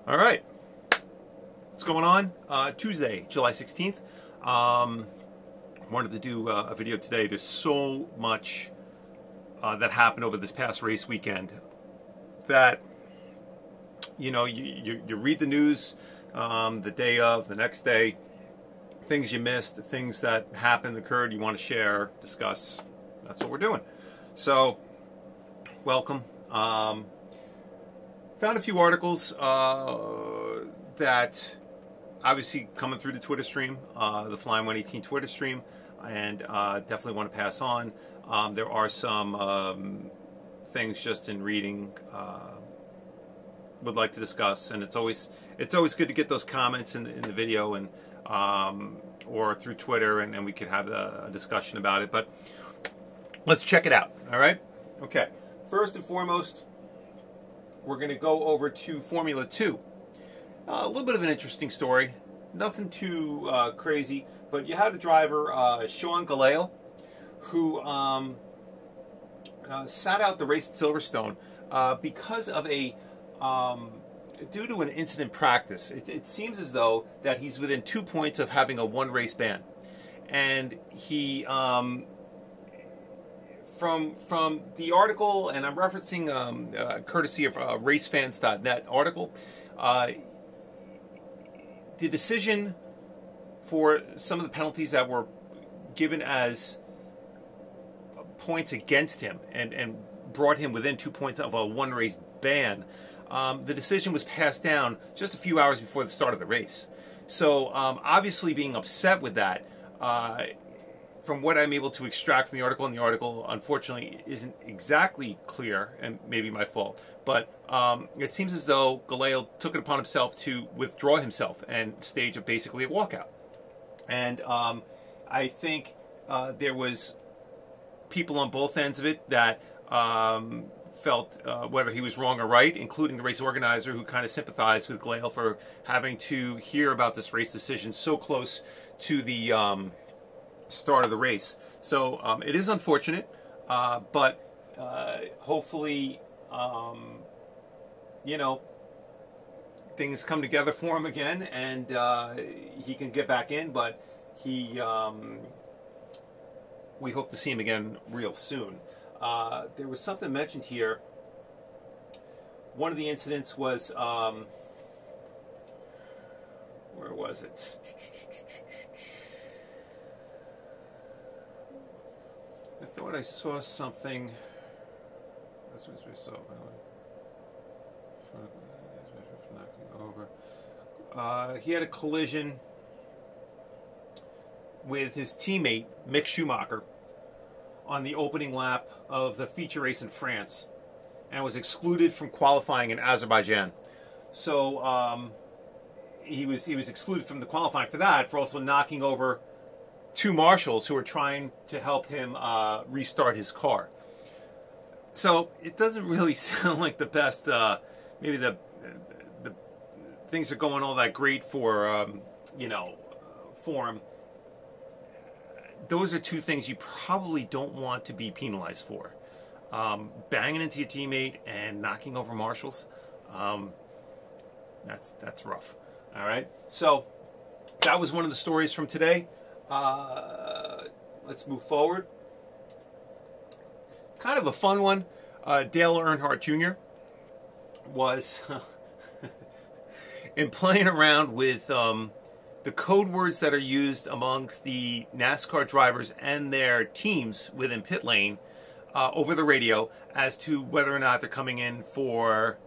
All right, what's going on? Tuesday, July 16th. Wanted to do a video today. There's so much that happened over this past race weekend that, you know, you read the news the day of, the next day, things you missed, things that happened, occurred, you want to share, discuss. That's what we're doing. So, welcome. Found a few articles that obviously coming through the Twitter stream, the Flying 118 Twitter stream, and definitely want to pass on. There are some things just in reading would like to discuss, and it's always good to get those comments in the video and or through Twitter, and we could have a discussion about it. But let's check it out. All right. Okay. First and foremost, we're going to go over to Formula 2. A little bit of an interesting story. Nothing too crazy, but you had a driver, Sean Gelael, who sat out the race at Silverstone because of due to an incident practice. It seems as though that he's within 2 points of having a one-race ban. And he... From the article, and I'm referencing courtesy of racefans.net article, the decision for some of the penalties that were given as points against him and brought him within 2 points of a one-race ban, the decision was passed down just a few hours before the start of the race. So obviously being upset with that, from what I'm able to extract from the article, and the article unfortunately isn't exactly clear, and maybe my fault, but it seems as though Gelael took it upon himself to withdraw himself and stage basically a walkout. And I think there was people on both ends of it that felt whether he was wrong or right, including the race organizer, who kind of sympathized with Gelael for having to hear about this race decision so close to the start of the race. So it is unfortunate, but hopefully, you know, things come together for him again, and he can get back in. But we hope to see him again real soon. There was something mentioned here. One of the incidents was where was it? I thought I saw something. That's what we saw. He had a collision with his teammate Mick Schumacher on the opening lap of the feature race in France, and was excluded from qualifying in Azerbaijan. So he was excluded from the qualifying for that, for also knocking over two marshals who were trying to help him restart his car. So it doesn't really sound like the best. Maybe the things are going all that great for you know, for him. Those are two things you probably don't want to be penalized for: banging into your teammate and knocking over marshals. That's rough. All right. So that was one of the stories from today. Let's move forward. Kind of a fun one. Dale Earnhardt Jr. was in playing around with the code words that are used amongst the NASCAR drivers and their teams within pit lane over the radio as to whether or not they're coming in for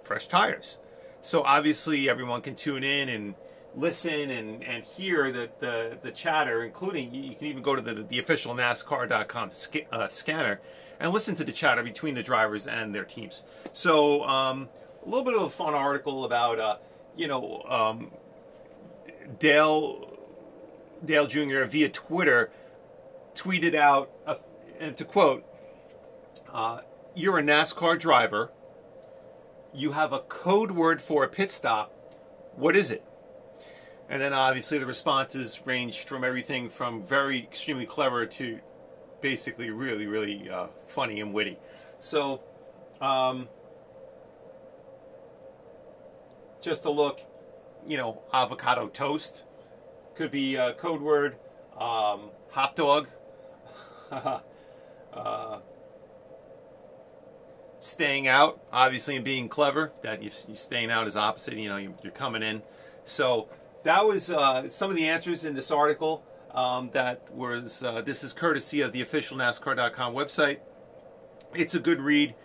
fresh tires. So obviously everyone can tune in and listen and hear the chatter, including you can even go to the official NASCAR.com scanner and listen to the chatter between the drivers and their teams. So a little bit of a fun article about you know, Dale Jr. via Twitter tweeted out, and to quote, "You're a NASCAR driver. You have a code word for a pit stop. What is it?" And then obviously the responses ranged from everything from very extremely clever to basically really, really funny and witty. So just to look, avocado toast. Could be a code word, hot dog. Staying out, obviously, and being clever. That you staying out is opposite. You're coming in. So that was some of the answers in this article. This is courtesy of the official NASCAR.com website. It's a good read.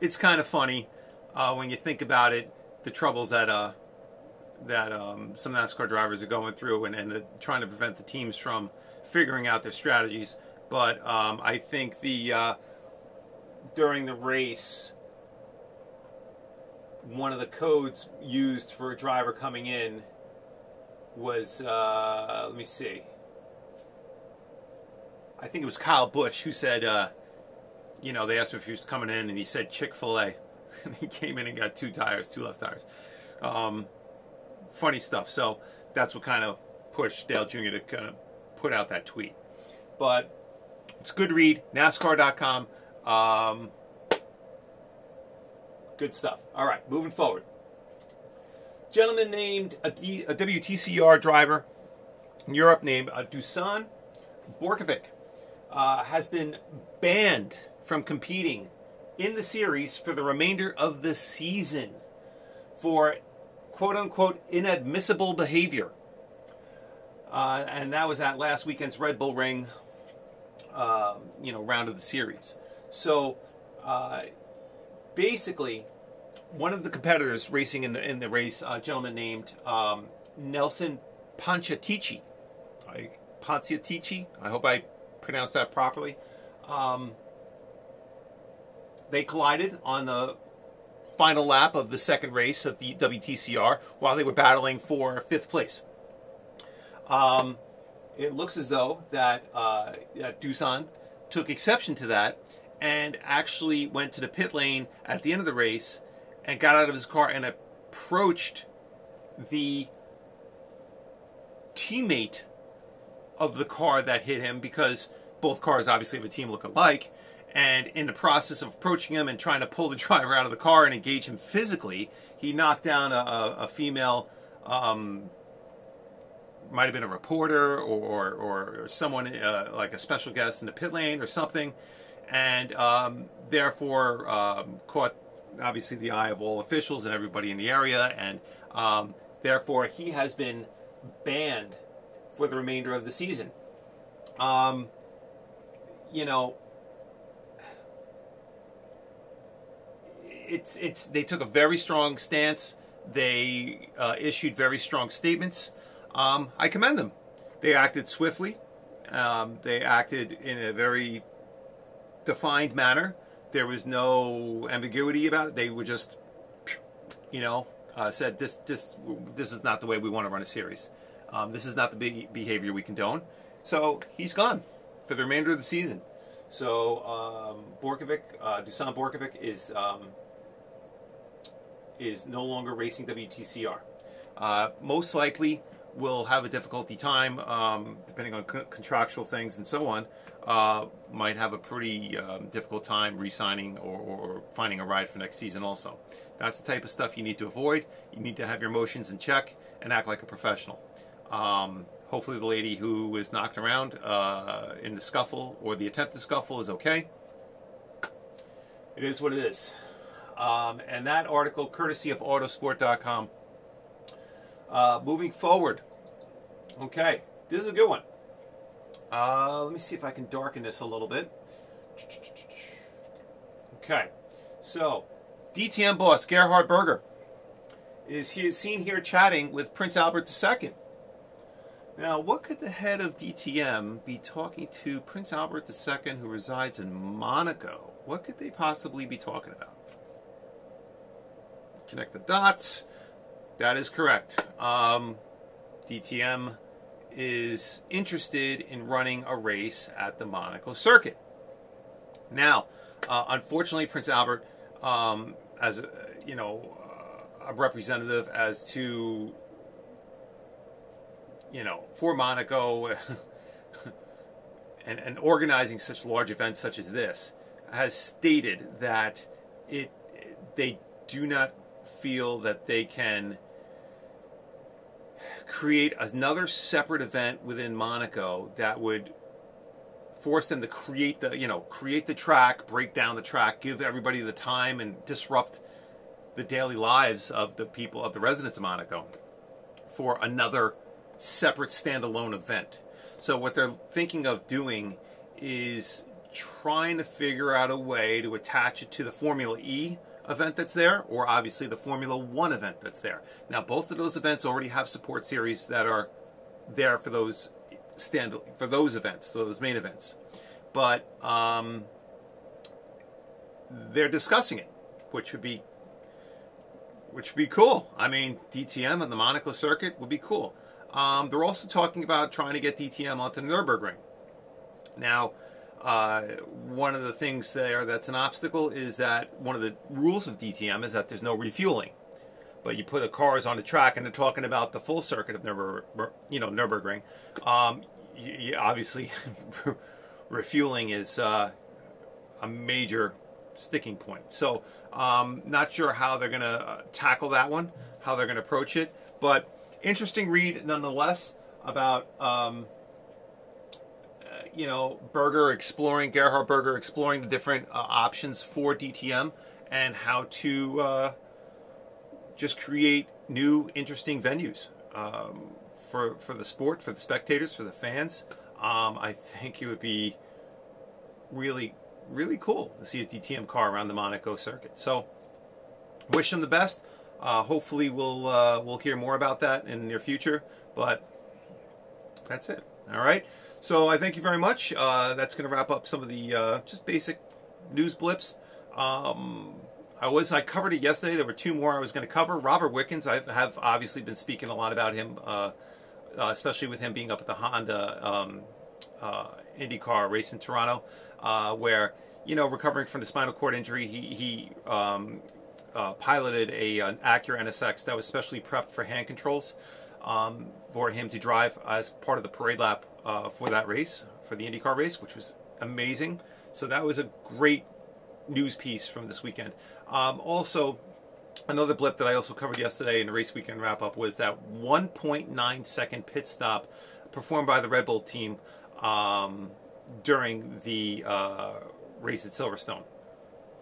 It's kind of funny when you think about it. The troubles that some NASCAR drivers are going through and trying to prevent the teams from figuring out their strategies. But I think during the race, one of the codes used for a driver coming in was, let me see. I think it was Kyle Busch who said, they asked him if he was coming in, and he said Chick-fil-A. And he came in and got two left tires. Funny stuff. So that's what kind of pushed Dale Jr. to kind of put out that tweet. But it's a good read. NASCAR.com. Good stuff. All right, moving forward. Gentleman named a WTCR driver in Europe named Dusan Borkovic has been banned from competing in the series for the remainder of the season for quote-unquote inadmissible behavior. And that was at last weekend's Red Bull Ring round of the series. So basically, one of the competitors racing in the race, a gentleman named Nelson Panciatici. I hope I pronounced that properly. They collided on the final lap of the second race of the WTCR while they were battling for fifth place. It looks as though that Dusan took exception to that and actually went to the pit lane at the end of the race and got out of his car and approached the teammate of the car that hit him, because both cars obviously have a team look alike. And in the process of approaching him and trying to pull the driver out of the car and engage him physically, he knocked down a female, might have been a reporter or someone like a special guest in the pit lane or something, and therefore caught obviously the eye of all officials and everybody in the area, and therefore he has been banned for the remainder of the season. They took a very strong stance. They issued very strong statements. I commend them. They acted swiftly. They acted in a very defined manner. There was no ambiguity about it. They were just, said this is not the way we want to run a series. This is not the behavior we condone. So he's gone for the remainder of the season. So Dusan Borkovic is no longer racing WTCR. Most likely will have a difficulty time, depending on contractual things and so on. Might have a pretty difficult time re-signing or finding a ride for next season also. That's the type of stuff you need to avoid. You need to have your emotions in check and act like a professional. Hopefully the lady who was knocked around in the scuffle or the attempted scuffle is okay. It is what it is. And that article, courtesy of Autosport.com. Moving forward. Okay, this is a good one. Let me see if I can darken this a little bit. Okay, so DTM boss Gerhard Berger is seen here chatting with Prince Albert II. Now, what could the head of DTM be talking to Prince Albert II, who resides in Monaco? What could they possibly be talking about? Connect the dots. That is correct. DTM is interested in running a race at the Monaco circuit. Now, unfortunately, Prince Albert, as a representative as to, for Monaco and organizing such large events such as this, has stated that they do not feel that they can create another separate event within Monaco that would force them to create the track, break down the track, give everybody the time, and disrupt the daily lives of the people, of the residents of Monaco, for another separate standalone event. So what they're thinking of doing is trying to figure out a way to attach it to the Formula E event that's there, or obviously the Formula One event that's there. Now, both of those events already have support series that are there for those events, so those main events. But they're discussing it, which would be cool. I mean, DTM on the Monaco circuit would be cool. They're also talking about trying to get DTM onto the Nürburgring. Now, one of the things there that's an obstacle is that one of the rules of DTM is that there's no refueling. But you put the cars on the track, and they're talking about the full circuit of Nürburgring. Obviously, refueling is a major sticking point. So, not sure how they're going to tackle that one, how they're going to approach it. But interesting read nonetheless about Gerhard Berger exploring the different options for DTM and how to just create new, interesting venues for the sport, for the spectators, for the fans. I think it would be really, really cool to see a DTM car around the Monaco circuit. So, wish them the best. Hopefully, we'll hear more about that in the near future. But that's it. All right. So I thank you very much. That's going to wrap up some of the just basic news blips. I covered it yesterday. There were two more I was going to cover. Robert Wickens, I have obviously been speaking a lot about him, especially with him being up at the Honda IndyCar race in Toronto, where, recovering from the spinal cord injury, he piloted an Acura NSX that was specially prepped for hand controls for him to drive as part of the parade lap for that race, for the IndyCar race, which was amazing. So that was a great news piece from this weekend. Also, another blip that I also covered yesterday in the race weekend wrap-up was that 1.9 second pit stop performed by the Red Bull team during the race at Silverstone.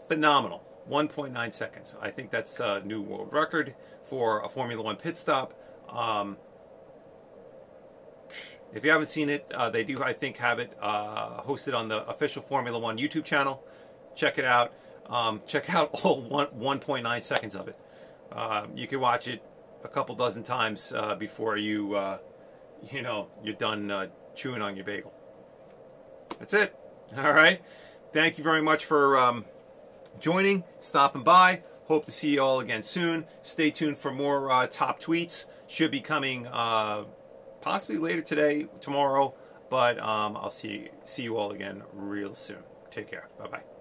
Phenomenal. 1.9 seconds. I think that's a new world record for a Formula One pit stop. If you haven't seen it, they do, I think, have it hosted on the official Formula One YouTube channel. Check it out. Check out all 1.9 seconds of it. You can watch it a couple dozen times before you're done chewing on your bagel. That's it. All right. Thank you very much for joining, stopping by. Hope to see you all again soon. Stay tuned for more top tweets. Should be coming possibly later today, tomorrow, but I'll see you all again real soon. Take care. Bye-bye.